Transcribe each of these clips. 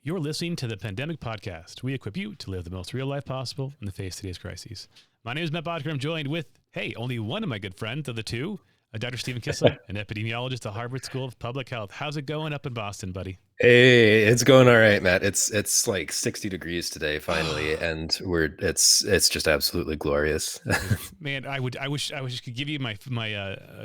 You're listening to the Pandemic Podcast. We equip you to live the most real life possible in the face of today's crises. My name is Matt Bodker. I'm joined with, only one of my good friends of the two, Dr. Stephen Kissel, an epidemiologist at Harvard School of Public Health. How's it going up in Boston, buddy? Hey, it's going all right, Matt. It's like 60 degrees today finally, and it's just absolutely glorious. Man, I wish I could give you my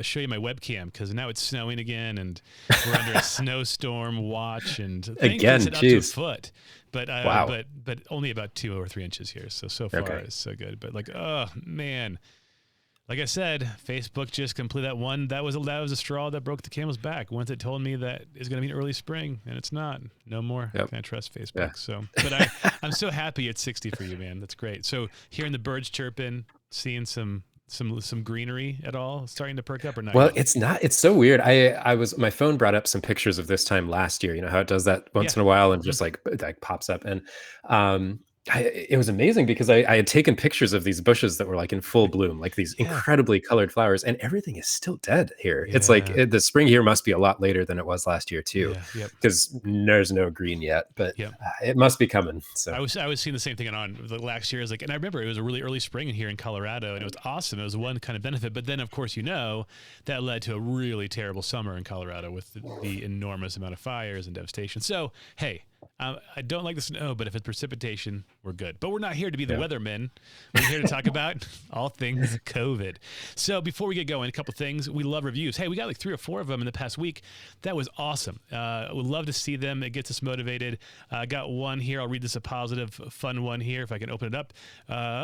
show you my webcam, because now it's snowing again and we're under a snowstorm watch, and thankfully Again, it's up to a geez. foot, but Wow. but only about 2 or 3 inches here. So far Okay. it's so good. But oh man, like I said, Facebook just completed that one. That was a straw that broke the camel's back. Once it told me that it's going to be an early spring, and it's not. No more. Yep. Can't trust Facebook. Yeah. So, but I'm so happy it's 60 for you, man. That's great. So hearing the birds chirping, seeing some greenery at all, starting to perk up or not? Well, Yet? it's not. It's so weird. My phone brought up some pictures of this time last year. You know how it does that once Yeah. in a while and Mhm. just like pops up. And it was amazing because I had taken pictures of these bushes that were like in full bloom, like these Yeah. incredibly colored flowers, and everything is still dead here. It's like Yeah. the spring here must be a lot later than it was last year too, Yeah. Yep. because there's no green yet, but Yep. it must be coming. So I was seeing the same thing on the last year. I was like, and I remember it was a really early spring here in Colorado, and it was awesome. It was one kind of benefit, but then of course that led to a really terrible summer in Colorado with the enormous amount of fires and devastation. So hey, I don't like the snow, but if it's precipitation, we're good. But we're not here to be the weathermen. We're here to talk about all things COVID. So before we get going, a couple things. We love reviews. Hey, we got like 3 or 4 of them in the past week. That was awesome. Would love to see them. It gets us motivated. I got one here. I'll read this, a positive, fun one here if I can open it up.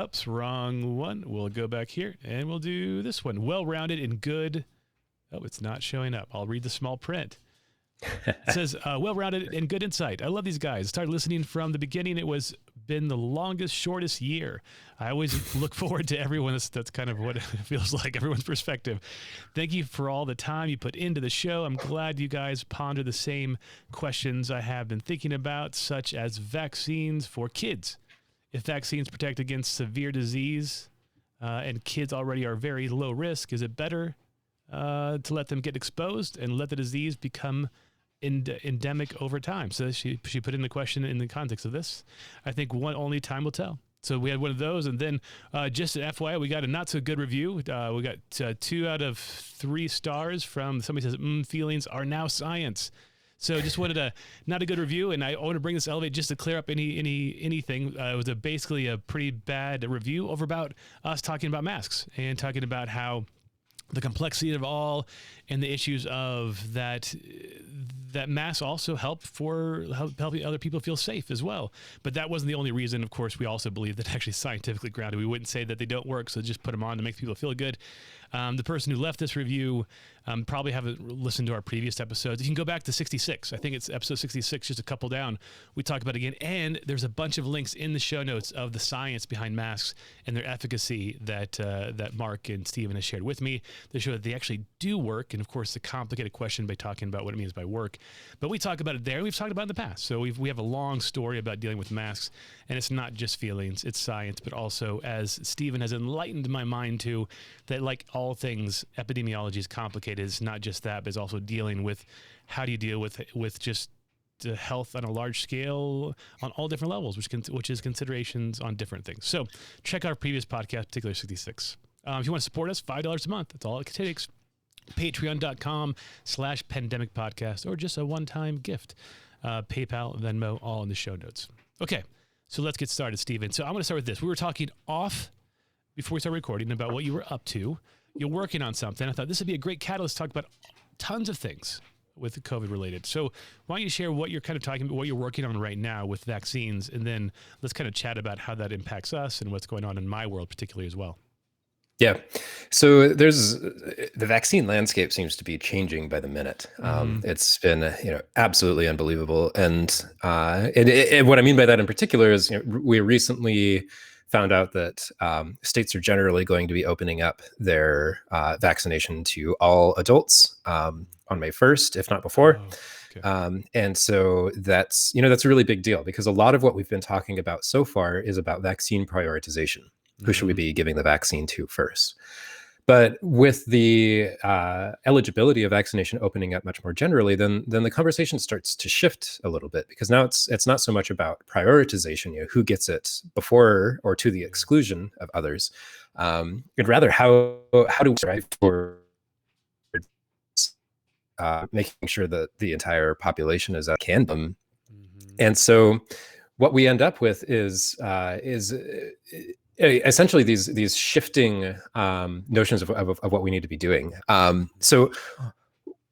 Oops, wrong one. We'll go back here and we'll do this one. Well-rounded and good. Oh, it's not showing up. I'll read the small print. It says, well-rounded and good insight. I love these guys. Started listening from the beginning. It was been the longest, shortest year. I always look forward to everyone. That's kind of what it feels like, everyone's perspective. Thank you for all the time you put into the show. I'm glad you guys ponder the same questions I have been thinking about, such as vaccines for kids. If vaccines protect against severe disease and kids already are very low risk, is it better to let them get exposed and let the disease become endemic over time? So she put in the question in the context of this. I think only time will tell. So we had one of those, and then just an FYI, we got a not so good review. We got 2 out of 3 stars from somebody says, feelings are now science. So just wanted not a good review, and I want to bring this elevate just to clear up anything. It was basically a pretty bad review over about us talking about masks and talking about how the complexity of all and the issues of that masks also help helping other people feel safe as well. But that wasn't the only reason. Of course, we also believe that actually scientifically grounded. We wouldn't say that they don't work, so just put them on to make people feel good. The person who left this review probably haven't listened to our previous episodes. You can go back to 66. I think it's episode 66, just a couple down. We talk about it again. And there's a bunch of links in the show notes of the science behind masks and their efficacy that Mark and Stephen has shared with me. They show that they actually do work. And of course, the complicated question by talking about what it means by work. But we talk about it there. We've talked about it in the past. So we have a long story about dealing with masks. And it's not just feelings, it's science, but also, as Stephen has enlightened my mind to, that like all things, epidemiology is complicated. It's not just that, but it's also dealing with how do you deal with just health on a large scale on all different levels, which is considerations on different things. So check out our previous podcast, particularly 66. If you want to support us, $5 a month. That's all it takes. Patreon.com/pandemic podcast, or just a one-time gift. PayPal, Venmo, all in the show notes. Okay, so let's get started, Stephen. So I'm going to start with this. We were talking off before we started recording about what you were up to. You're working on something. I thought this would be a great catalyst to talk about tons of things with COVID related. So why don't you share what you're kind of talking about, what you're working on right now with vaccines, and then let's kind of chat about how that impacts us and what's going on in my world particularly as well. Yeah. So the vaccine landscape seems to be changing by the minute. It's been, absolutely unbelievable. And what I mean by that in particular is, we recently found out that states are generally going to be opening up their vaccination to all adults on May 1st, if not before. Okay. And so that's a really big deal, because a lot of what we've been talking about so far is about vaccine prioritization. Who should we be giving the vaccine to first? But with the eligibility of vaccination opening up much more generally, then the conversation starts to shift a little bit, because now it's not so much about prioritization, who gets it before or to the exclusion of others, and rather how do we strive for making sure that the entire population is can. And so what we end up with is essentially these shifting notions of what we need to be doing. So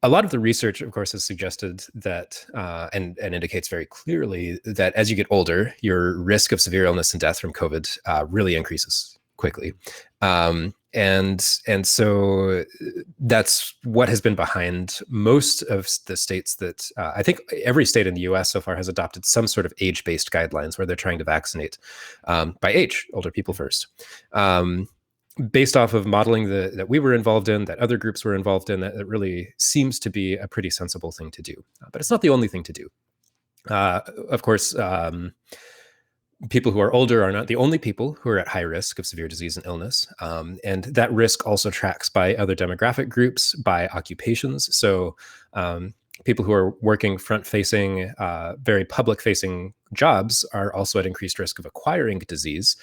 a lot of the research, of course, has suggested that and indicates very clearly that as you get older, your risk of severe illness and death from COVID really increases quickly. And so that's what has been behind most of the states that I think every state in the US so far has adopted some sort of age-based guidelines where they're trying to vaccinate by age, older people first. Based off of modeling that we were involved in, that other groups were involved in, that really seems to be a pretty sensible thing to do. But it's not the only thing to do. Of course, people who are older are not the only people who are at high risk of severe disease and illness. And that risk also tracks by other demographic groups, by occupations. So people who are working front-facing, very public-facing jobs are also at increased risk of acquiring disease.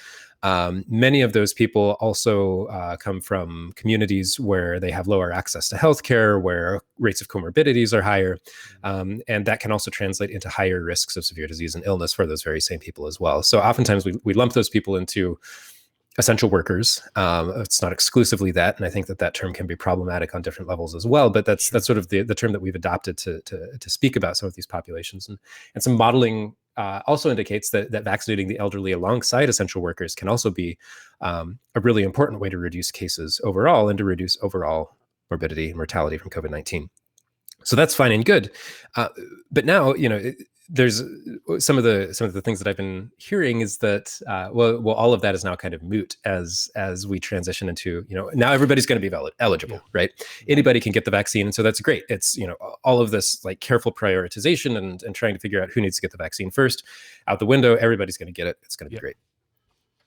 Many of those people also come from communities where they have lower access to healthcare, where rates of comorbidities are higher. And that can also translate into higher risks of severe disease and illness for those very same people as well. So oftentimes we lump those people into essential workers. It's not exclusively that, and I think that term can be problematic on different levels as well. But that's sort of the term that we've adopted to speak about some of these populations. And some modeling also indicates that vaccinating the elderly alongside essential workers can also be a really important way to reduce cases overall and to reduce overall morbidity and mortality from COVID-19. So that's fine and good. But now, there's some of the things that I've been hearing is that well, all of that is now kind of moot as we transition into, now everybody's going to be eligible, right? Anybody can get the vaccine, and so that's great. It's all of this like careful prioritization and trying to figure out who needs to get the vaccine first out the window. Everybody's going to get it. It's going to be great.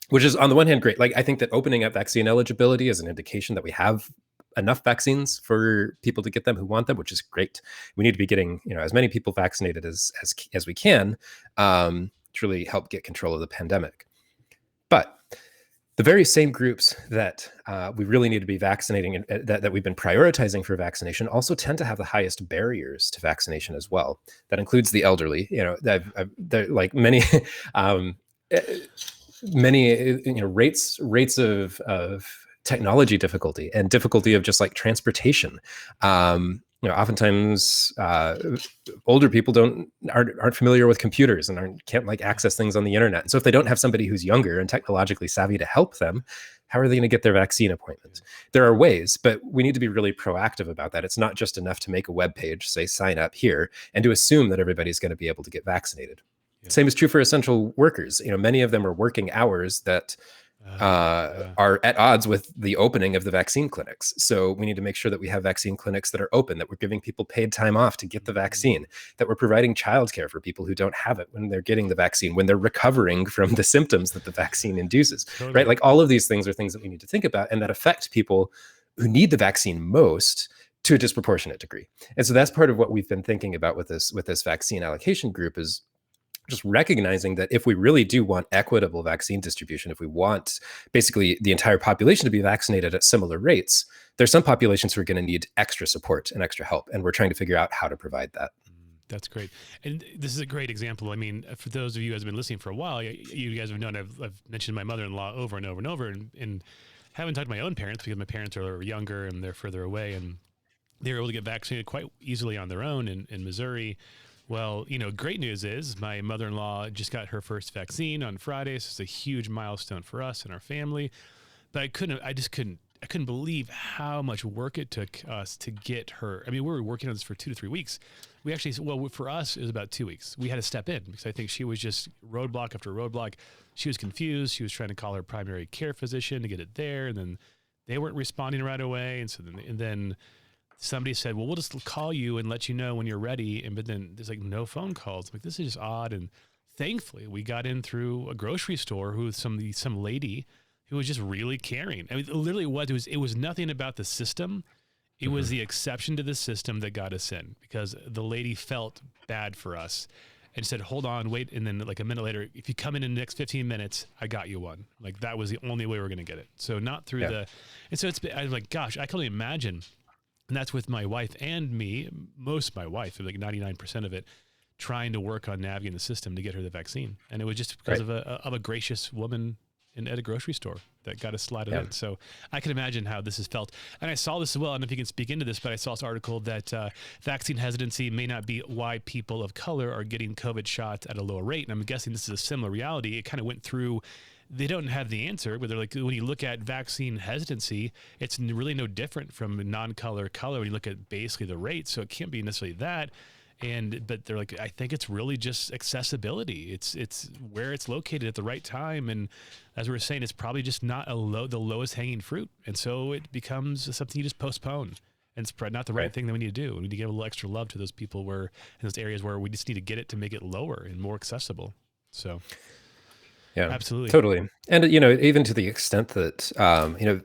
Which is on the one hand great. Like I think that opening up vaccine eligibility is an indication that we have enough vaccines for people to get them who want them, which is great. We need to be getting as many people vaccinated as we can to really help get control of the pandemic. But the very same groups that we really need to be vaccinating and that we've been prioritizing for vaccination also tend to have the highest barriers to vaccination as well. That includes the elderly. Like many rates of technology difficulty and difficulty of just like transportation. Oftentimes older people aren't familiar with computers and can't like access things on the internet. And so if they don't have somebody who's younger and technologically savvy to help them, how are they going to get their vaccine appointment? There are ways, but we need to be really proactive about that. It's not just enough to make a web page, say sign up here, and to assume that everybody's going to be able to get vaccinated. Same is true for essential workers. Many of them are working hours that are at odds with the opening of the vaccine clinics. So we need to make sure that we have vaccine clinics that are open, that we're giving people paid time off to get the vaccine, that we're providing childcare for people who don't have it when they're getting the vaccine, when they're recovering from the symptoms that the vaccine induces, right? Like all of these things are things that we need to think about and that affect people who need the vaccine most to a disproportionate degree. And so that's part of what we've been thinking about with this vaccine allocation group is just recognizing that if we really do want equitable vaccine distribution, if we want basically the entire population to be vaccinated at similar rates, there's some populations who are going to need extra support and extra help. And we're trying to figure out how to provide that. That's great. And this is a great example. I mean, for those of you who have been listening for a while, you guys have known I've mentioned my mother-in-law over and over and over, and haven't talked to my own parents because my parents are younger and they're further away, and they were able to get vaccinated quite easily on their own in Missouri. Well, great news is my mother-in-law just got her first vaccine on Friday. So it's a huge milestone for us and our family. But I couldn't believe how much work it took us to get her. I mean, we were working on this for 2 to 3 weeks. We actually, for us, it was about 2 weeks. We had to step in because I think she was just roadblock after roadblock. She was confused. She was trying to call her primary care physician to get it there. And then they weren't responding right away. And so then somebody said, well, we'll just call you and let you know when you're ready. But then there's like no phone calls. Like, this is just odd. And thankfully we got in through a grocery store who some lady who was just really caring. I mean, literally, it was nothing about the system. It was the exception to the system that got us in, because the lady felt bad for us and said, hold on, wait. And then like a minute later, if you come in the next 15 minutes, I got you one. Like that was the only way we're going to get it. So not through and so I was like, gosh, I can only imagine. And that's with my wife and me, most of my wife, like 99% of it, trying to work on navigating the system to get her the vaccine. And it was just because of a gracious woman at a grocery store that got us slotted in. So I can imagine how this is felt. And I saw this as well. I don't know if you can speak into this, but I saw this article that vaccine hesitancy may not be why people of color are getting COVID shots at a lower rate. And I'm guessing this is a similar reality. It kind of went through, they don't have the answer, but they're like, when you look at vaccine hesitancy, it's really no different from non-color color when you look at basically the rate. So it can't be necessarily that. But they're like, I think it's really just accessibility. It's where it's located at the right time. And as we were saying, it's probably just not the lowest hanging fruit. And so it becomes something you just postpone. And it's not the right thing that we need to do. We need to give a little extra love to those people in those areas where we just need to get it to make it lower and more accessible. So yeah, absolutely. Totally. And, even to the extent that,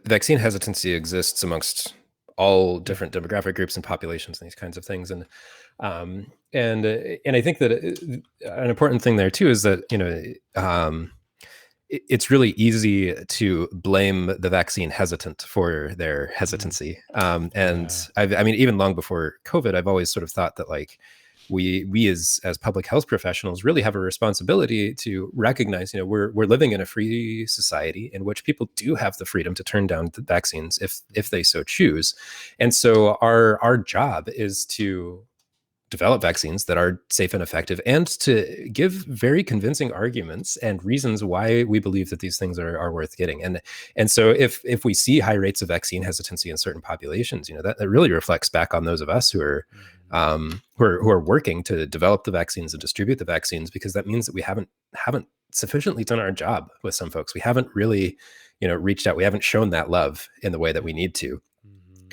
vaccine hesitancy exists amongst all different demographic groups and populations and these kinds of things. And I think that an important thing there too is that, it's really easy to blame the vaccine hesitant for their hesitancy. I mean, even long before COVID, I've always sort of thought that like, we as public health professionals really have a responsibility to recognize, we're living in a free society in which people do have the freedom to turn down the vaccines if they so choose. And so our job is to develop vaccines that are safe and effective, and to give very convincing arguments and reasons why we believe that these things are worth getting. And so if we see high rates of vaccine hesitancy in certain populations, that really reflects back on those of us who are working to develop the vaccines and distribute the vaccines, because that means that we haven't sufficiently done our job with some folks. We haven't really, reached out. We haven't shown that love in the way that we need to.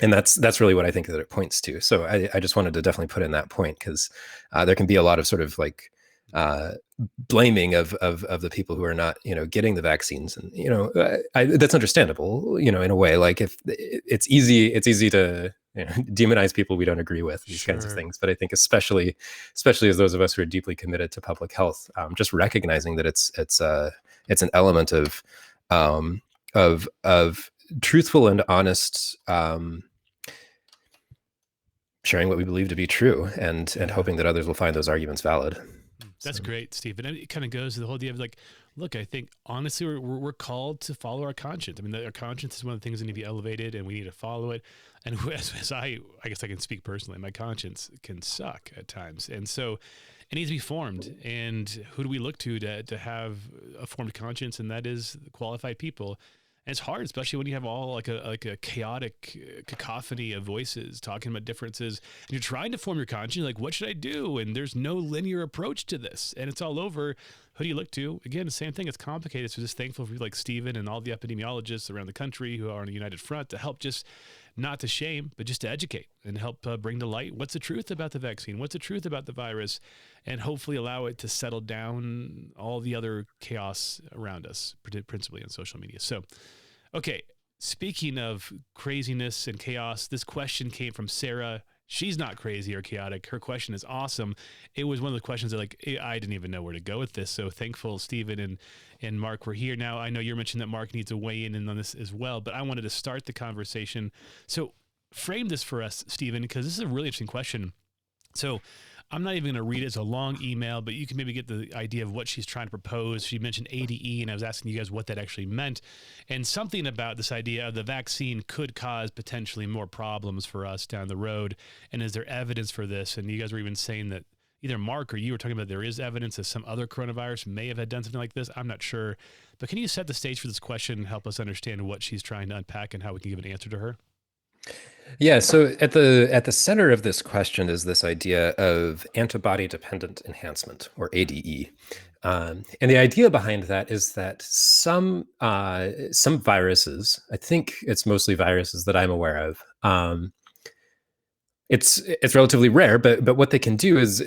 And that's really what I think that it points to. So I just wanted to definitely put in that point, because there can be a lot of sort of like blaming of the people who are not, getting the vaccines. And, that's understandable, in a way. Like if it's easy to demonize people we don't agree with, these kinds of things. But I think especially as those of us who are deeply committed to public health, just recognizing that it's an element of truthful and honest sharing what we believe to be true, and hoping that others will find those arguments valid. That's great, Steve. And it kind of goes to the whole idea of like, look, I think honestly, we're called to follow our conscience. I mean, our conscience is one of the things that need to be elevated, and we need to follow it. And as I guess I can speak personally, my conscience can suck at times. And so it needs to be formed. And who do we look to have a formed conscience? And that is qualified people. And it's hard, especially when you have all like a chaotic cacophony of voices talking about differences, and you're trying to form your conscience. You're like, what should I do? And there's no linear approach to this, and it's all over. Who do you look to? Again, the same thing. It's complicated. So just thankful for like Stephen and all the epidemiologists around the country who are on a united front to help, just not to shame, but just to educate and help bring to light what's the truth about the vaccine, what's the truth about the virus, and hopefully allow it to settle down all the other chaos around us, principally on social media. So, okay, speaking of craziness and chaos, this question came from Sarah. She's not crazy or chaotic. Her question is awesome. It was one of the questions that like, I didn't even know where to go with this. So thankful Stephen and Mark were here. Now, I know you're mentioning that Mark needs to weigh in on this as well, but I wanted to start the conversation. So frame this for us, Stephen, because this is a really interesting question. So I'm not even going to read it as a long email, but you can maybe get the idea of what she's trying to propose. She mentioned ADE, and I was asking you guys what that actually meant, and something about this idea of the vaccine could cause potentially more problems for us down the road. And is there evidence for this? And you guys were even saying that either Mark or you were talking about there is evidence that some other coronavirus may have had done something like this. I'm not sure. But can you set the stage for this question and help us understand what she's trying to unpack and how we can give an answer to her? Yeah, so at the center of this question is this idea of antibody-dependent enhancement, or ADE. And the idea behind that is that some viruses, I think it's mostly viruses that I'm aware of, it's relatively rare, but what they can do is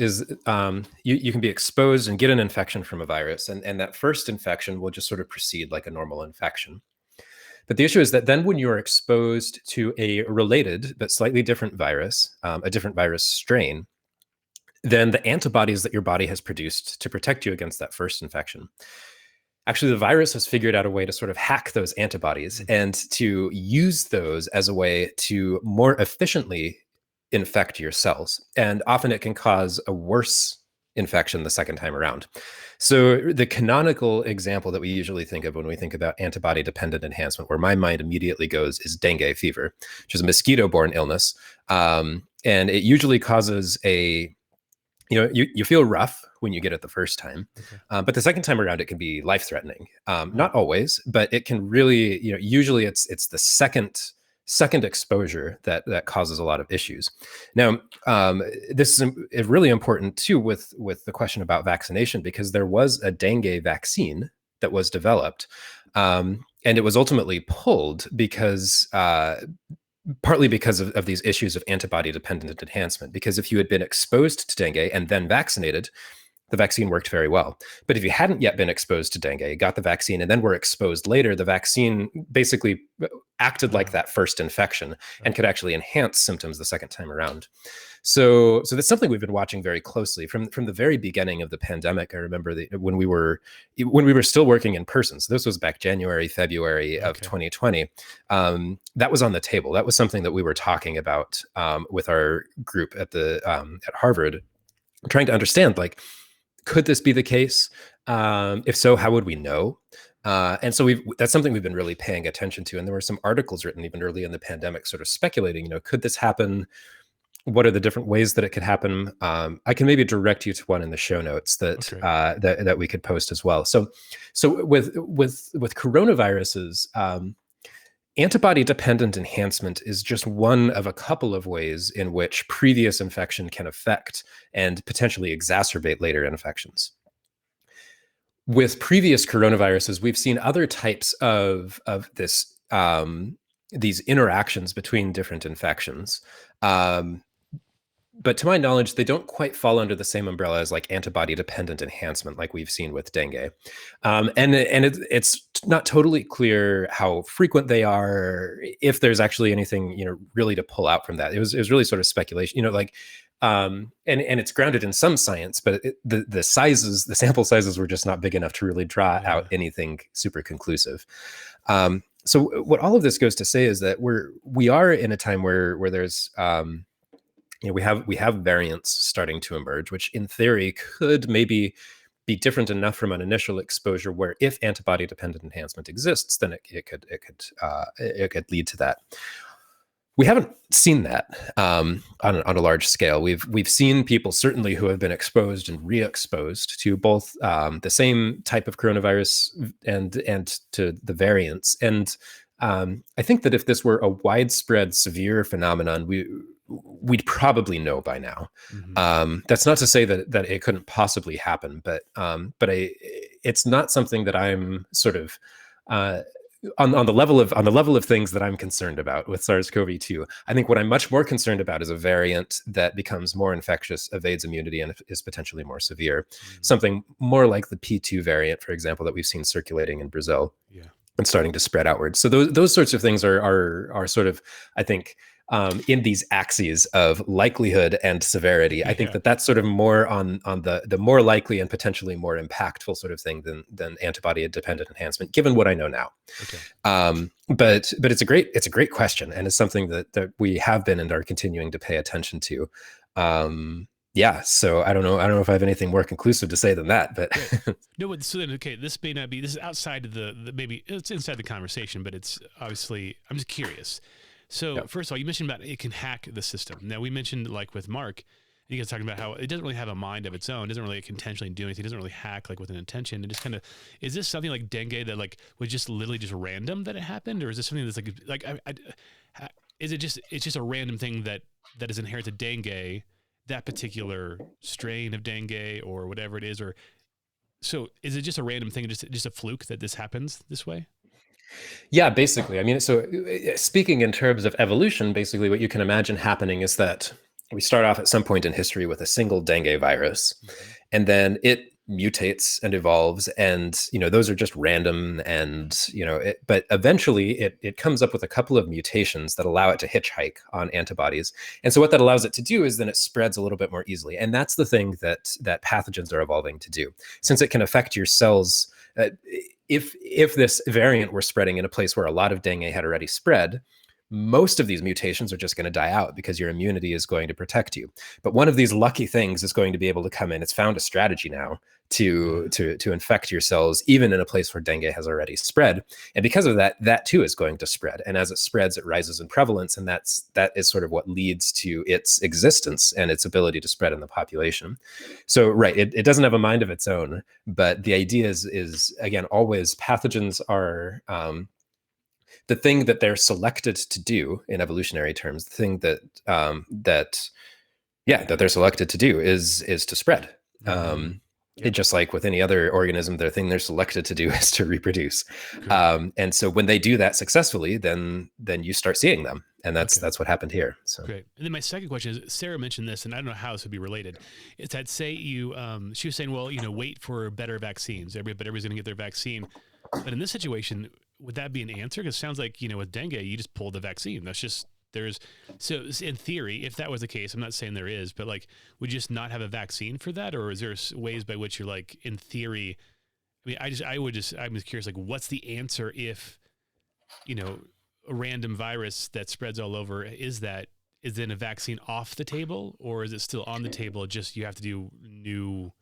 you can be exposed and get an infection from a virus, and that first infection will just sort of proceed like a normal infection. But the issue is that then when you're exposed to a related but slightly different virus, a different virus strain, then the antibodies that your body has produced to protect you against that first infection, actually the virus has figured out a way to sort of hack those antibodies and to use those as a way to more efficiently infect your cells. And often it can cause a worse infection the second time around. So the canonical example that we usually think of when we think about antibody-dependent enhancement, where my mind immediately goes, is dengue fever, which is a mosquito-borne illness. And it usually causes you feel rough when you get it the first time, but the second time around it can be life-threatening. Not always, but it can really, usually it's the second exposure that causes a lot of issues. Now, this is really important too with the question about vaccination, because there was a dengue vaccine that was developed, and it was ultimately pulled because partly because of these issues of antibody-dependent enhancement. Because if you had been exposed to dengue and then vaccinated, the vaccine worked very well. But if you hadn't yet been exposed to dengue, got the vaccine, and then were exposed later, the vaccine basically acted like that first infection and could actually enhance symptoms the second time around. So that's something we've been watching very closely from the very beginning of the pandemic. I remember when we were still working in person. So this was back January, February of 2020. That was on the table. That was something that we were talking about with our group at Harvard, trying to understand, like, could this be the case? If so, how would we know? And so that's something we've been really paying attention to. And there were some articles written even early in the pandemic sort of speculating, could this happen? What are the different ways that it could happen? I can maybe direct you to one in the show notes that we could post as well. So with coronaviruses, antibody-dependent enhancement is just one of a couple of ways in which previous infection can affect and potentially exacerbate later infections. With previous coronaviruses, we've seen other types of these interactions between different infections. But to my knowledge, they don't quite fall under the same umbrella as like antibody-dependent enhancement, like we've seen with dengue. It's not totally clear how frequent they are, if there's actually anything, really to pull out from that. It was really sort of speculation, and it's grounded in some science, but the sample sizes were just not big enough to really draw out anything super conclusive. So what all of this goes to say is that we are in a time where there's we have variants starting to emerge, which in theory could maybe be different enough from an initial exposure where, if antibody-dependent enhancement exists, then it could lead to that. We haven't seen that on a large scale. We've seen people certainly who have been exposed and re-exposed to both the same type of coronavirus and to the variants. And I think that if this were a widespread, severe phenomenon, we'd probably know by now. That's not to say that it couldn't possibly happen, but it's not something that I'm sort of on the level of things that I'm concerned about with SARS-CoV-2. I think what I'm much more concerned about is a variant that becomes more infectious, evades immunity, and is potentially more severe. Something more like the P2 variant, for example, that we've seen circulating in Brazil and starting to spread outwards. So those sorts of things are sort of, I think, in these axes of likelihood and severity. I think that's sort of more on the more likely and potentially more impactful sort of thing than antibody-dependent enhancement, given what I know now. But it's a great question, and it's something that we have been and are continuing to pay attention to. So I don't know if I have anything more conclusive to say than that, but no. So then, okay, this may not be. This is outside of the maybe it's inside the conversation, but it's obviously. I'm just curious. So first of all, you mentioned about it can hack the system. Now we mentioned, like with Mark, you guys talking about how it doesn't really have a mind of its own. It doesn't really intentionally do anything. It doesn't really hack like with an intention. It just kind of, is this something like dengue that like was just literally just random that it happened, or is this something that's is it just it's just a random thing that is inherent to dengue, that particular strain of dengue or whatever it is, or so is it just a random thing, just a fluke that this happens this way? Yeah, basically. I mean, so speaking in terms of evolution, basically what you can imagine happening is that we start off at some point in history with a single dengue virus, and then it mutates and evolves, and those are just random, and but eventually it comes up with a couple of mutations that allow it to hitchhike on antibodies. And so what that allows it to do is then it spreads a little bit more easily, and that's the thing that pathogens are evolving to do, since it can affect your cells. If this variant were spreading in a place where a lot of dengue had already spread, most of these mutations are just going to die out because your immunity is going to protect you. But one of these lucky things is going to be able to come in. It's found a strategy now to infect your cells, even in a place where dengue has already spread. And because of that, that too is going to spread. And as it spreads, it rises in prevalence. And that is sort of what leads to its existence and its ability to spread in the population. So, right, it doesn't have a mind of its own. But the idea is again, always pathogens are the thing that they're selected to do in evolutionary terms. The thing that they're selected to do is to spread. It just like with any other organism, the thing they're selected to do is to reproduce. And so when they do that successfully, then you start seeing them, and that's what happened here. So great. And then my second question is, Sarah mentioned this, and I don't know how this would be related. It's that say she was saying, well, wait for better vaccines. Everybody's going to get their vaccine. But in this situation, would that be an answer? Because it sounds like, with dengue, you just pull the vaccine. That's just, so in theory, if that was the case, I'm not saying there is, but like, would you just not have a vaccine for that? Or is there ways by which you're like, in theory, I'm just curious, like, what's the answer if, a random virus that spreads all over, is then a vaccine off the table, or is it still on the table? Just, you have to do new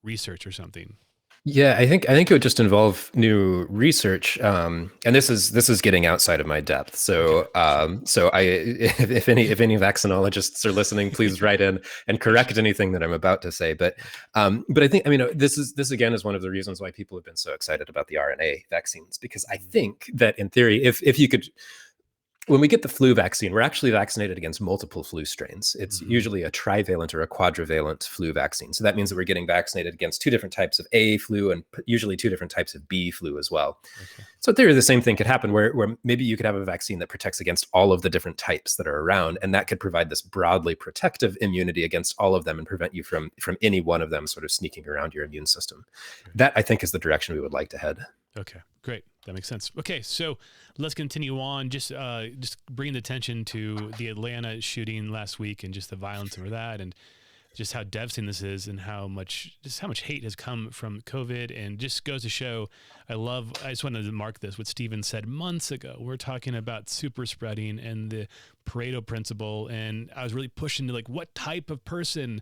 research or something? Yeah, I think it would just involve new research, and this is getting outside of my depth. So, if any vaccinologists are listening, please write in and correct anything that I'm about to say. But I think this again is one of the reasons why people have been so excited about the RNA vaccines, because I think that in theory, if you could. When we get the flu vaccine, we're actually vaccinated against multiple flu strains. It's usually a trivalent or a quadrivalent flu vaccine. So that means that we're getting vaccinated against two different types of A flu and usually two different types of B flu as well. Okay. So in theory, the same thing could happen where maybe you could have a vaccine that protects against all of the different types that are around. And that could provide this broadly protective immunity against all of them and prevent you from any one of them sort of sneaking around your immune system. Okay. That, I think, is the direction we would like to head. Okay, great. That makes sense. Okay, so let's continue on. Just bringing the attention to the Atlanta shooting last week and just the violence over that, and just how devastating this is, and how much hate has come from COVID. And just goes to show, I just wanted to mark this, what Stephen said months ago. We're talking about super spreading and the Pareto principle, and I was really pushing to like, what type of person.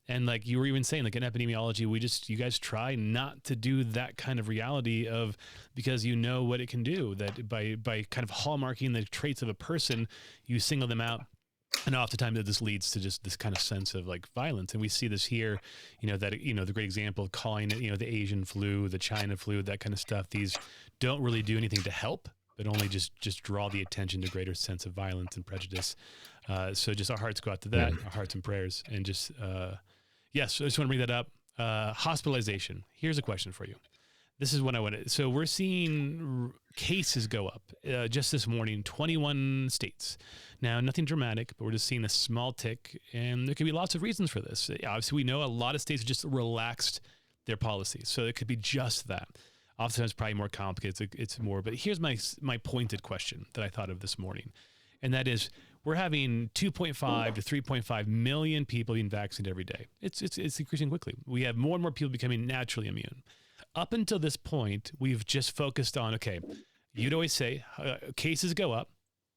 And like you were even saying, like in epidemiology, you guys try not to do that kind of reality of, because you know what it can do, that by kind of hallmarking the traits of a person, you single them out. And oftentimes this leads to just this kind of sense of like violence. And we see this here, the great example of calling it, the Asian flu, the China flu, that kind of stuff. These don't really do anything to help, but only just draw the attention to greater sense of violence and prejudice. So just our hearts go out to that, our hearts and prayers, and just, yes, I just want to bring that up. Hospitalization. Here's a question for you. This is what I wanted. So we're seeing cases go up just this morning, 21 states. Now, nothing dramatic, but we're just seeing a small tick, and there could be lots of reasons for this. Obviously, we know a lot of states just relaxed their policies, so it could be just that. Oftentimes, probably more complicated. It's more. But here's my pointed question that I thought of this morning, and that is, we're having 2.5 to 3.5 million people being vaccinated every day. It's increasing quickly. We have more and more people becoming naturally immune. Up until this point, we've just focused on, okay, you'd always say cases go up,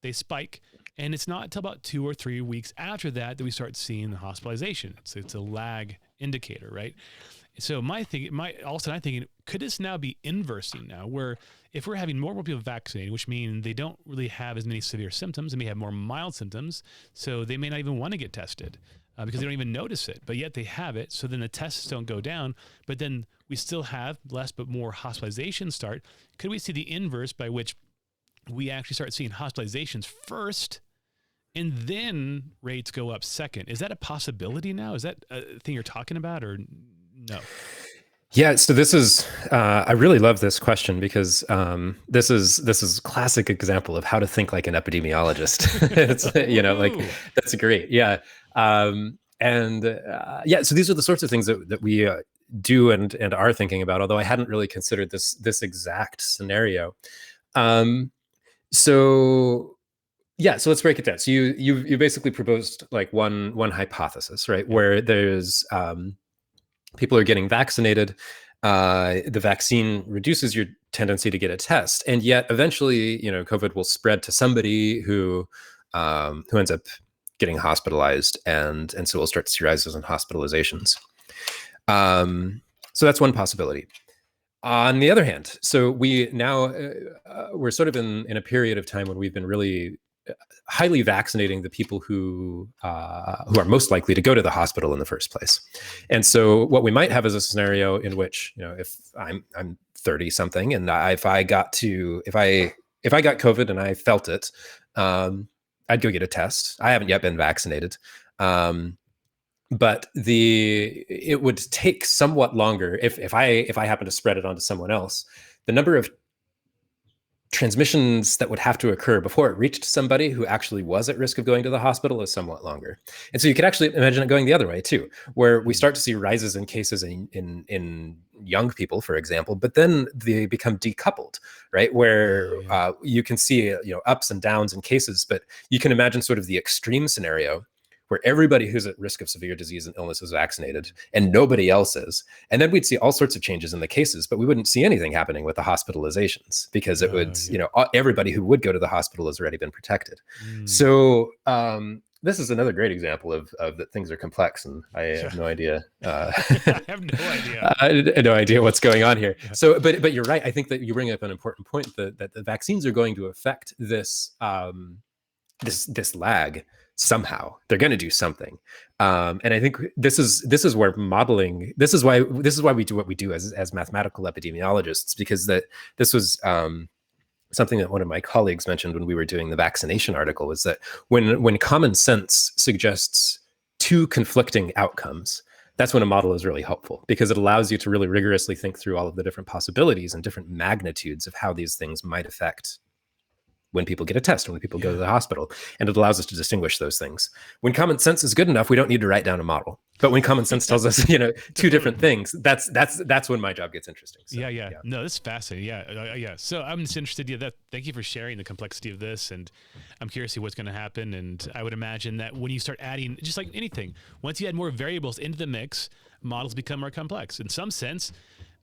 they spike, and it's not until about 2 or 3 weeks after that we start seeing the hospitalization. So it's a lag indicator, right? So I'm thinking, could this now be inversing now, where if we're having more and more people vaccinated, which means they don't really have as many severe symptoms, and may have more mild symptoms, so they may not even want to get tested because they don't even notice it, but yet they have it. So then the tests don't go down, but then we still have less but more hospitalizations start. Could we see the inverse, by which we actually start seeing hospitalizations first, and then rates go up second? Is that a possibility now? Is that a thing you're talking about, or no? Yeah, so this is I really love this question, because this is a classic example of how to think like an epidemiologist. It's like, that's great. Yeah. So these are the sorts of things that we do and are thinking about, although I hadn't really considered this exact scenario. So yeah, so let's break it down. So you basically proposed like one hypothesis, right? Where there's people are getting vaccinated. The vaccine reduces your tendency to get a test, and yet eventually, COVID will spread to somebody who ends up getting hospitalized, and so we'll start to see rises in hospitalizations. So that's one possibility. On the other hand, so we're sort of in a period of time when we've been really highly vaccinating the people who are most likely to go to the hospital in the first place. And so what we might have is a scenario in which, if I'm 30 something and if I got COVID and I felt it, I'd go get a test. I haven't yet been vaccinated. But it would take somewhat longer if I happen to spread it onto someone else. The number of transmissions that would have to occur before it reached somebody who actually was at risk of going to the hospital is somewhat longer. And so you could actually imagine it going the other way too, where we start to see rises in cases in young people, for example, but then they become decoupled, right? Where you can see ups and downs in cases, but you can imagine sort of the extreme scenario where everybody who's at risk of severe disease and illness is vaccinated and nobody else is. And then we'd see all sorts of changes in the cases, but we wouldn't see anything happening with the hospitalizations because it would, everybody who would go to the hospital has already been protected. So this is another great example of that things are complex, and I have no idea. I have no idea. I have no idea what's going on here. So, but you're right. I think that you bring up an important point that the vaccines are going to affect this lag. Somehow they're going to do something, and I think this is where modeling. This is why we do what we do as mathematical epidemiologists, because this was something that one of my colleagues mentioned when we were doing the vaccination article, was that when common sense suggests two conflicting outcomes, that's when a model is really helpful, because it allows you to really rigorously think through all of the different possibilities and different magnitudes of how these things might affect when people get a test and when people go to the hospital. And it allows us to distinguish those things. When common sense is good enough, we don't need to write down a model. But when common sense tells us, two different things, that's when my job gets interesting. So, yeah. No, this is fascinating. Yeah. So I'm just interested. Yeah, thank you for sharing the complexity of this. And I'm curious to see what's going to happen. And I would imagine that when you start adding, just like anything, once you add more variables into the mix, models become more complex. In some sense,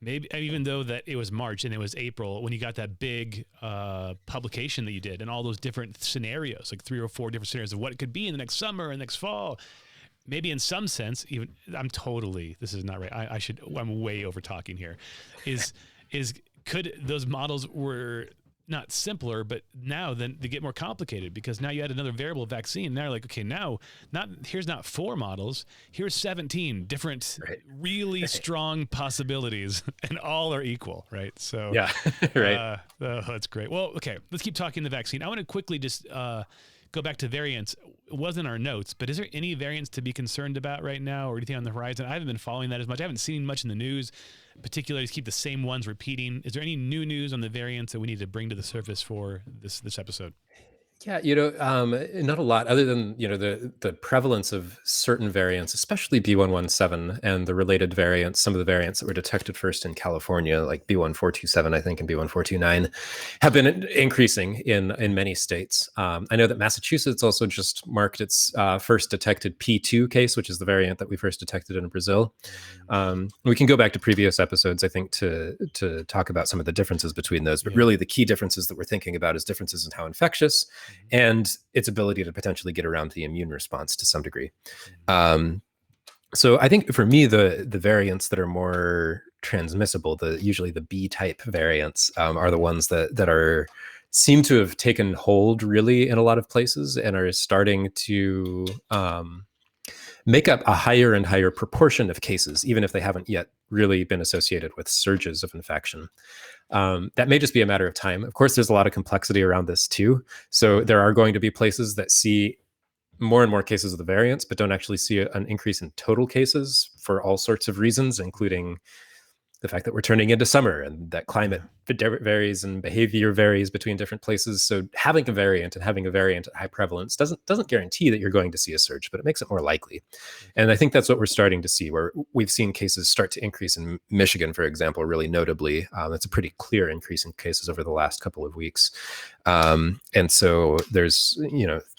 maybe even though that it was March and it was April when you got that big publication that you did and all those different scenarios, like 3 or 4 different scenarios of what it could be in the next summer and next fall. Maybe in some sense, even this is not right. I'm way over talking here. Could those models were not simpler, but now then they get more complicated because now you add another variable vaccine. Now you're like, okay, here's not 4 models, here's 17 different, really strong possibilities, and all are equal, right? So yeah, right. That's great. Well, okay, let's keep talking the vaccine. I want to quickly just go back to variants. It wasn't our notes, but is there any variants to be concerned about right now or anything on the horizon? I haven't been following that as much. I haven't seen much in the news, particularly to keep the same ones repeating. Is there any new news on the variants that we need to bring to the surface for this episode? Yeah, not a lot, other than the prevalence of certain variants, especially B117 and the related variants. Some of the variants that were detected first in California, like B1427, I think, and B1429, have been increasing in many states. I know that Massachusetts also just marked its first detected P2 case, which is the variant that we first detected in Brazil. We can go back to previous episodes, I think, to talk about some of the differences between those. But really, the key differences that we're thinking about is differences in how infectious and its ability to potentially get around the immune response to some degree. So I think for me, the variants that are more transmissible, usually the B-type variants, are the ones that seem to have taken hold really in a lot of places and are starting to make up a higher and higher proportion of cases, even if they haven't yet really been associated with surges of infection. That may just be a matter of time. Of course, there's a lot of complexity around this too. So there are going to be places that see more and more cases of the variants, but don't actually see an increase in total cases for all sorts of reasons, including the fact that we're turning into summer and that climate varies and behavior varies between different places. So having a variant at high prevalence doesn't guarantee that you're going to see a surge, but it makes it more likely. And I think that's what we're starting to see, where we've seen cases start to increase in Michigan, for example, really notably. It's a pretty clear increase in cases over the last couple of weeks. And so there's,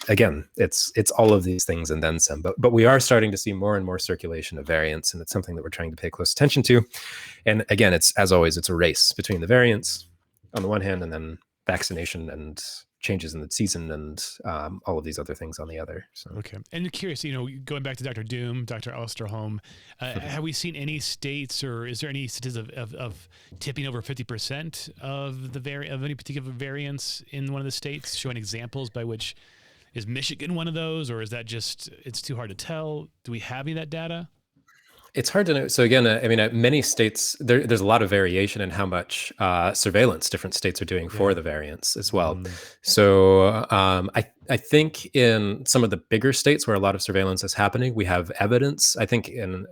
again, it's all of these things and then some, but we are starting to see more and more circulation of variants, and it's something that we're trying to pay close attention to. And again, it's, as always, it's a race between the variants on the one hand, and then vaccination and changes in the season and all of these other things on the other. So. Okay. And curious, going back to Dr. Doom, Dr. Osterholm, have we seen any states, or is there any statistics of tipping over 50% of of any particular variants in one of the states, showing examples by which, is Michigan one of those, or is that just, it's too hard to tell? Do we have any of that data? It's hard to know. So again, many states, there's a lot of variation in how much surveillance different states are doing for the variants as well. So I think in some of the bigger states where a lot of surveillance is happening, we have evidence. I think in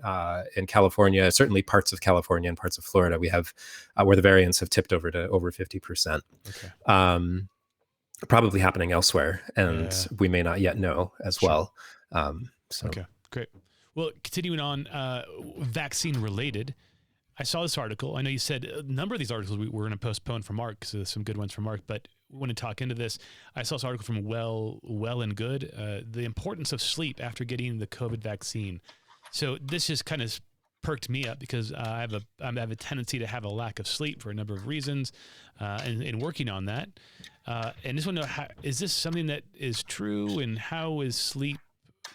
California, certainly parts of California and parts of Florida, we have where the variants have tipped over to over 50%. Okay. Probably happening elsewhere, and we may not yet know as well. Okay, great. Well, continuing on, vaccine related, I saw this article. I know you said a number of these articles we're going to postpone for Mark, because there's some good ones from Mark, but we want to talk into this. I saw this article from Well and Good, the importance of sleep after getting the COVID vaccine. So this just kind of perked me up, because I have a tendency to have a lack of sleep for a number of reasons, and working on that. And just want to know, is this something that is true, and how is sleep?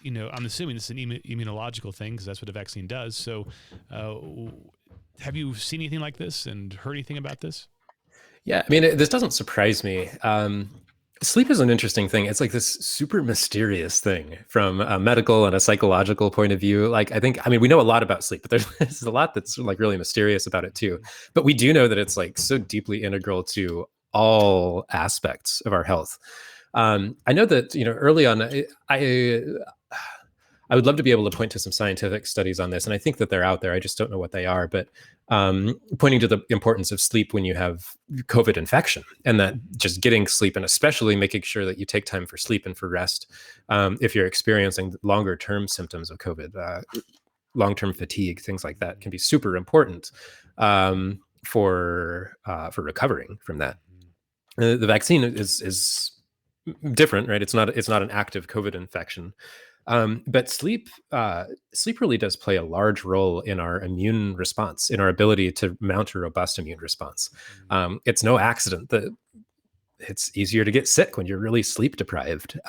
I'm assuming this is an immunological thing, because that's what a vaccine does. So have you seen anything like this and heard anything about this? Yeah, this doesn't surprise me. Sleep is an interesting thing. It's like this super mysterious thing from a medical and a psychological point of view. Like, we know a lot about sleep, but there's a lot that's like really mysterious about it too. But we do know that it's like so deeply integral to all aspects of our health. I know that, early on, I would love to be able to point to some scientific studies on this, and I think that they're out there. I just don't know what they are, but pointing to the importance of sleep when you have COVID infection, and that just getting sleep, and especially making sure that you take time for sleep and for rest if you're experiencing longer term symptoms of COVID, long-term fatigue, things like that, can be super important for recovering from that. The vaccine is different, right? It's not an active COVID infection. But sleep really does play a large role in our immune response, in our ability to mount a robust immune response. It's no accident that it's easier to get sick when you're really sleep deprived.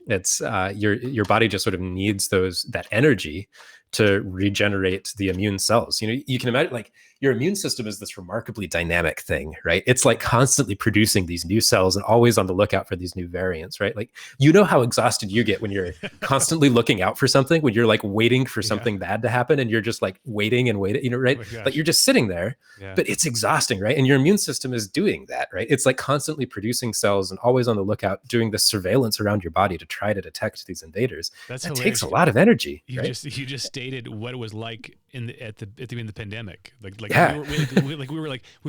It's your body just sort of needs that energy to regenerate the immune cells. You can imagine, like, your immune system is this remarkably dynamic thing, right? It's like constantly producing these new cells and always on the lookout for these new variants, right? Like, how exhausted you get when you're constantly looking out for something, when you're like waiting for something bad to happen, and you're just like waiting and waiting, right? Like, you're just sitting there, but it's exhausting, right? And your immune system is doing that, right? It's like constantly producing cells and always on the lookout, doing the surveillance around your body to try to detect these invaders. That takes a lot of energy. You just stated what it was like at the beginning of the pandemic. We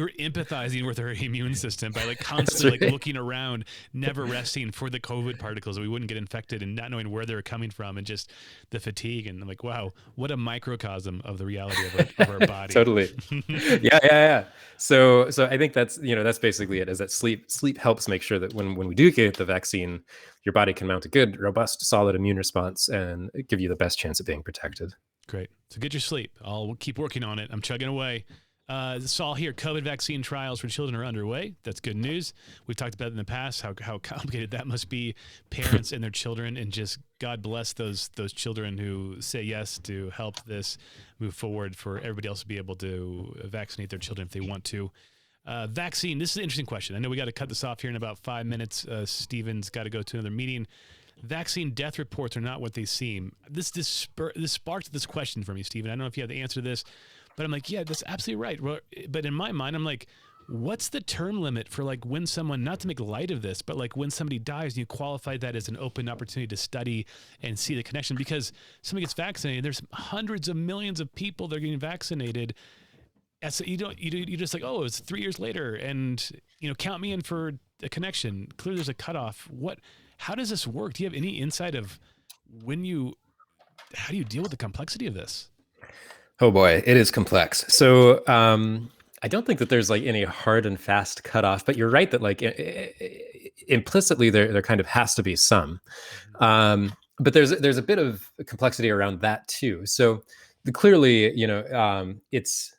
were empathizing with our immune system by like constantly like looking around, never resting for the COVID particles so we wouldn't get infected, and not knowing where they were coming from, and just the fatigue. And I'm like, wow, what a microcosm of the reality of our body. Totally. Yeah. So I think that's basically it, is that sleep helps make sure that when we do get the vaccine, your body can mount a good, robust, solid immune response and give you the best chance of being protected. Great. So get your sleep. I'll keep working on it. I'm chugging away. Saul here, COVID vaccine trials for children are underway. That's good news. We've talked about it in the past, how complicated that must be, parents and their children, and just God bless those children who say yes to help this move forward for everybody else to be able to vaccinate their children if they want to. Vaccine, this is an interesting question. I know we got to cut this off here in about 5 minutes. Steven's got to go to another meeting. Vaccine death reports are not what they seem. This sparked this question for me, Steven. I don't know if you have the answer to this, but I'm like, yeah, that's absolutely right. But in my mind, I'm like, what's the term limit for like when someone, not to make light of this, but like when somebody dies and you qualify that as an open opportunity to study and see the connection? Because somebody gets vaccinated, there's hundreds of millions of people that are getting vaccinated. so you just like, oh, it's 3 years later, and count me in for a connection. Clearly, there's a cutoff. How does this work? Do you have any insight of how do you deal with the complexity of this? Oh boy, it is complex. So I don't think that there's like any hard and fast cutoff, but you're right that like implicitly there kind of has to be some. But there's a bit of complexity around that too. So clearly, it's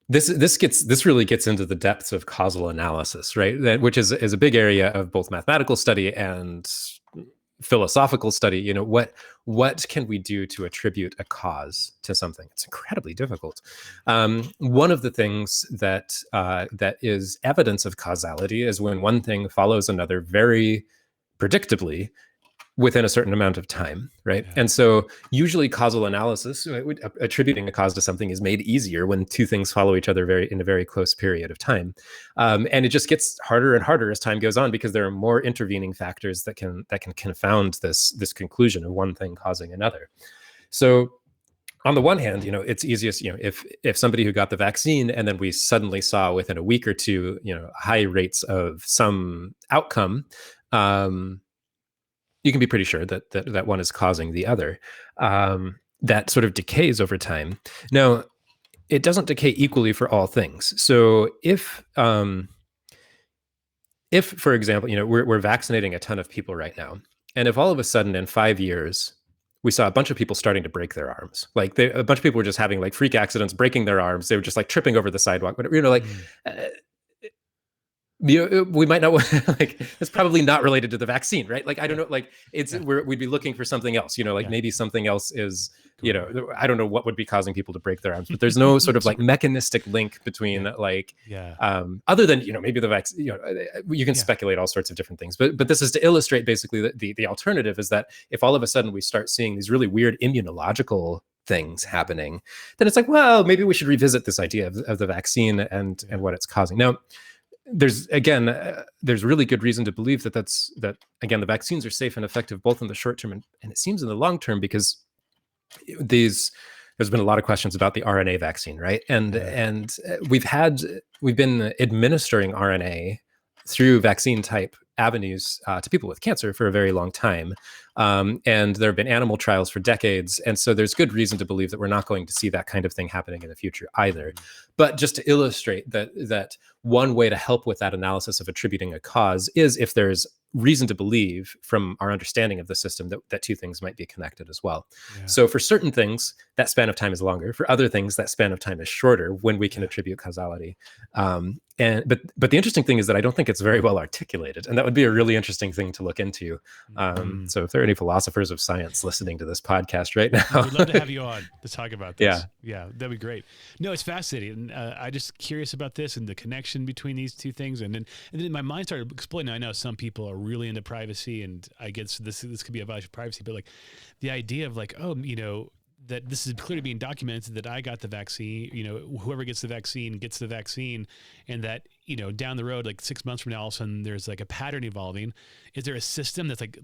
this really gets into the depths of causal analysis, right? Which is a big area of both mathematical study and philosophical study. What can we do to attribute a cause to something? It's incredibly difficult. One of the things that is evidence of causality is when one thing follows another very predictably within a certain amount of time, right? Yeah. And so usually causal analysis, attributing a cause to something, is made easier when two things follow each other in a very close period of time. And it just gets harder and harder as time goes on because there are more intervening factors that can confound this conclusion of one thing causing another. So on the one hand, it's easiest, if somebody who got the vaccine and then we suddenly saw within a week or two, high rates of some outcome, you can be pretty sure that one is causing the other. That sort of decays over time. Now, it doesn't decay equally for all things. So if for example, we're vaccinating a ton of people right now, and if all of a sudden in 5 years we saw a bunch of people starting to break their arms, like a bunch of people were just having like freak accidents, breaking their arms, they were just like tripping over the sidewalk, but we might not like, it's probably not related to the vaccine, right? Like, I don't know, like we'd be looking for something else, maybe something else is, I don't know what would be causing people to break their arms, but there's no sort of like mechanistic link between other than, maybe the vaccine, you can speculate all sorts of different things, but this is to illustrate basically that the alternative is that if all of a sudden we start seeing these really weird immunological things happening, then it's like, well, maybe we should revisit this idea of the vaccine and what it's causing. Now, there's really good reason to believe that again, the vaccines are safe and effective both in the short term and it seems in the long term, because there's been a lot of questions about the RNA vaccine, right? And we've been administering RNA through vaccine type avenues to people with cancer for a very long time. And there have been animal trials for decades. And so there's good reason to believe that we're not going to see that kind of thing happening in the future either. But just to illustrate that one way to help with that analysis of attributing a cause is if there's reason to believe from our understanding of the system that two things might be connected as well. Yeah. So for certain things, that span of time is longer. For other things, that span of time is shorter when we can attribute causality. But the interesting thing is that I don't think it's very well articulated, and that would be a really interesting thing to look into. So if there are any philosophers of science listening to this podcast right now, we'd love to have you on to talk about this. Yeah, that'd be great. No, it's fascinating. I'm just curious about this and the connection between these two things, and then my mind started exploding. I know some people are really into privacy, and I guess this could be about privacy, but like the idea of like, that this is clearly being documented that I got the vaccine, whoever gets the vaccine, and that, down the road, like 6 months from now, all of a sudden there's like a pattern evolving. Is there a system that's like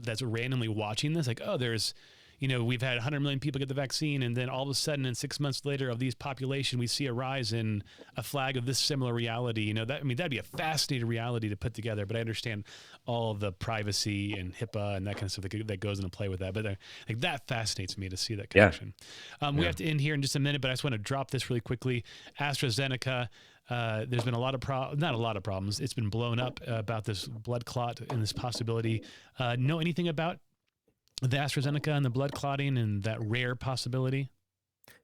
that's randomly watching this? Like, there's, we've had 100 million people get the vaccine, and then all of a sudden, in 6 months later, of these population, we see a rise in a flag of this similar reality. That'd be a fascinating reality to put together. But I understand all of the privacy and HIPAA and that kind of stuff that goes into play with that. But like that fascinates me to see that connection. We have to end here in just a minute, but I just want to drop this really quickly. AstraZeneca. There's been not a lot of problems. It's been blown up about this blood clot and this possibility. Know anything about the AstraZeneca and the blood clotting and that rare possibility?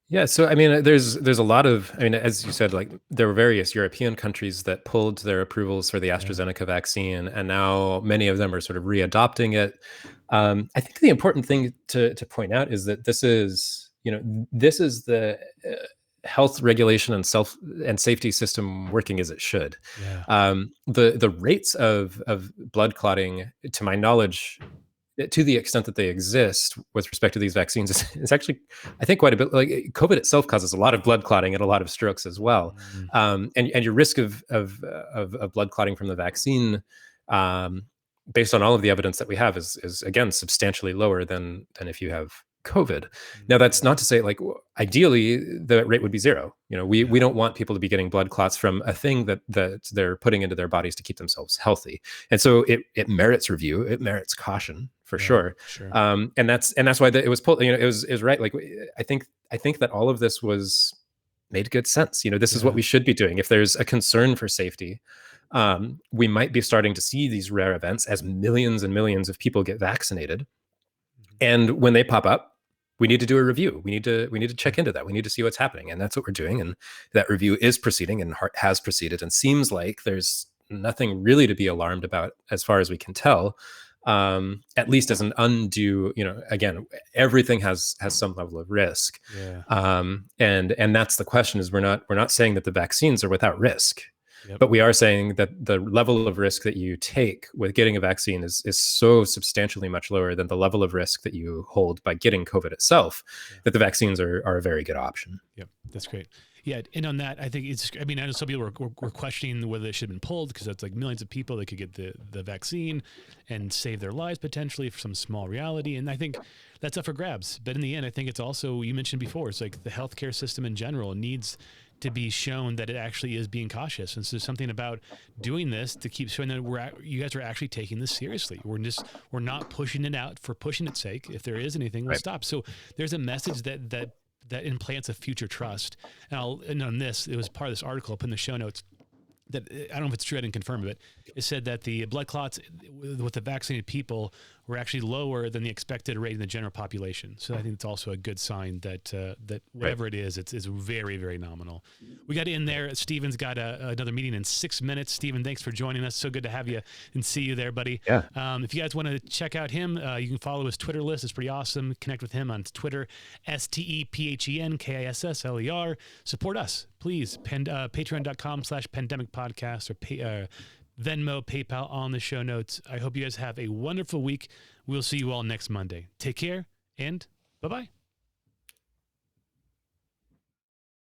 Yeah, so I mean, there's a lot of, as you said, like there were various European countries that pulled their approvals for the AstraZeneca vaccine, and now many of them are sort of readopting it. I think the important thing to point out is that this is the health regulation and safety system working as it should. Yeah. The rates of blood clotting, to my knowledge, to the extent that they exist with respect to these vaccines, is actually, I think, quite a bit. Like COVID itself causes a lot of blood clotting and a lot of strokes as well. And your risk of blood clotting from the vaccine, based on all of the evidence that we have, is again substantially lower than if you have COVID. Now, that's not to say like ideally the rate would be zero. We don't want people to be getting blood clots from a thing that they're putting into their bodies to keep themselves healthy. And so it merits review. It merits caution for sure. And that's why it was pulled. It was right. Like I think that all of this made good sense. This is what we should be doing. If there's a concern for safety, we might be starting to see these rare events as millions and millions of people get vaccinated. And when they pop up, we need to do a review. We need to check into that. We need to see what's happening. And that's what we're doing. And that review is proceeding and has proceeded, and seems like there's nothing really to be alarmed about as far as we can tell. At least as an undue, again, everything has some level of risk. And that's the question, is we're not saying that the vaccines are without risk. But we are saying that the level of risk that you take with getting a vaccine is so substantially much lower than the level of risk that you hold by getting COVID itself, that the vaccines are a very good option. Yep, that's great. Yeah, and on that, I think I know some people were questioning whether it should have been pulled, because that's like millions of people that could get the vaccine and save their lives potentially for some small reality. And I think that's up for grabs. But in the end, I think it's also, you mentioned before, it's like the healthcare system in general needs to be shown that it actually is being cautious. And so something about doing this to keep showing that you guys are actually taking this seriously. We're not pushing it out for pushing its sake. If there is anything, we'll stop. So there's a message that implants a future trust. And on this, it was part of this article, I'll put in the show notes, that I don't know if it's true, I didn't confirm it. It said that the blood clots with the vaccinated people were actually lower than the expected rate in the general population. So I think it's also a good sign that whatever it is, it's very, very nominal. We got to end there. Steven's got another meeting in 6 minutes. Steven, thanks for joining us. So good to have you and see you there, buddy. Yeah. If you guys want to check out him, you can follow his Twitter list. It's pretty awesome. Connect with him on Twitter, STEPHENKISSLER. Support us, please. Patreon.com/pandemicpodcast or Venmo, PayPal on the show notes. I hope you guys have a wonderful week. We'll see you all next Monday. Take care and bye-bye.